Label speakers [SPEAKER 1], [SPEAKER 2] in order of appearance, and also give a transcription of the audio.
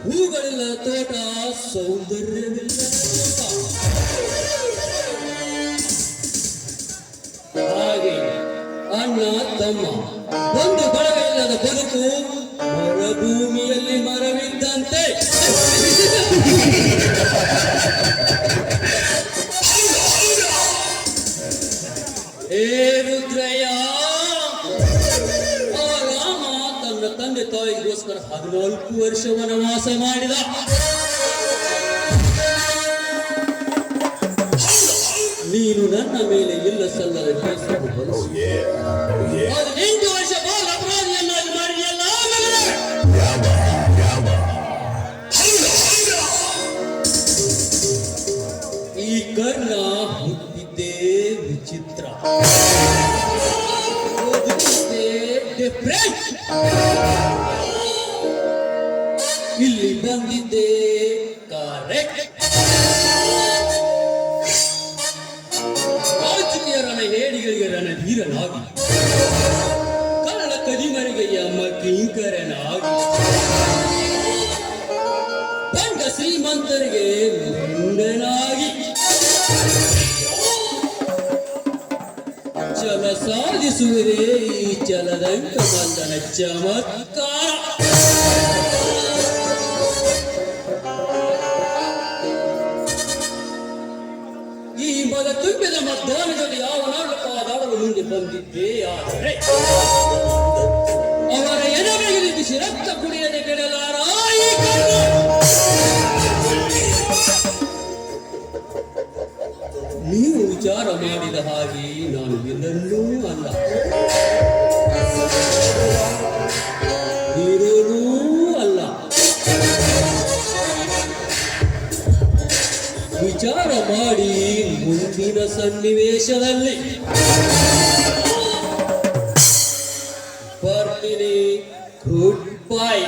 [SPEAKER 1] ಹೂಗಳಿಲ್ಲ ತೋಟ ಸೌಂದರ್ಯವಿಲ್ಲ ಹಾಗೆ ಅಣ್ಣ ತಮ್ಮ ಒಂದು ಬಳಗ ಇಲ್ಲದ ಬದುಕು ಮರುಭೂಮಿಯಲ್ಲಿ ಮರವಿದ್ದಂತೆ. ಏ ರುದ್ರಯ್ಯ, ರಾಮ ತನ್ನ ತಂದೆ ತಾಯಿಗೋಸ್ಕರ 14 ವರ್ಷ ವನವಾಸ ಮಾಡಿದ. ನೀನು ನನ್ನ ಮೇಲೆ ಇಲ್ಲ ಸಲ್ಲದ ಕೇಸನ್ನು ಬಳಸಿ 18 ವರ್ಷ ಬಾಲ ಅಪರಾಧಿಯನ್ನಾಗಿ ಮಾಡಿದೆಯಲ್ಲ. ಈ ಕರ್ಣ ಹುಟ್ಟಿದ್ದೇ ವಿಚಿತ್ರ, ಇಲ್ಲಿ ಬಂದಿದ್ದೆ ಕರೆಕ್ಟ್. ರಾಜಕೀಯರನ ಹೇಡಿಗಳಿಗೆ ರಣಧೀರನಾಗಿ, ಕನ್ನಡ ಕದಿಮರಿಗೆ ಅಮ್ಮ ಕಿಂಕರನಾಗಿ, ಬಂಡ ಶ್ರೀಮಂತರಿಗೆ ಮೆಂಡನಾಗಿ ಚಲ ಸಾಧಿಸುವುದೇ ಈ ಚಲದಂಕ ಬಂಧನ ಚಮತ್ಕಾರ. ಈ ಮದ ತುಂಬಿದ ಮಧ್ಯಾಹ್ನದಲ್ಲಿ ಯಾವ ನಾಟಕವಾದಾಡಲು ಮುಂದೆ ಬಂದಿದ್ದೇ, ಆದರೆ ಅವರ ಎಡಬೆಗೆ ನಿಂತಿಸಿ ರಕ್ತ ಕುಡಿಯದೆ ಕೆಡಲಾರ ಈ ಕಣ್ಣು. ನೀವು ವಿಚಾರ ಮಾಡಿದ ಹಾಗೆ ನಾನು ಎಲ್ಲರೂ ಅಲ್ಲ, ಹೀರೋನೂ ಅಲ್ಲ. ವಿಚಾರ ಮಾಡಿ ಮುಂದಿನ ಸನ್ನಿವೇಶದಲ್ಲಿ ಬರ್ತೀನಿ. Good bye.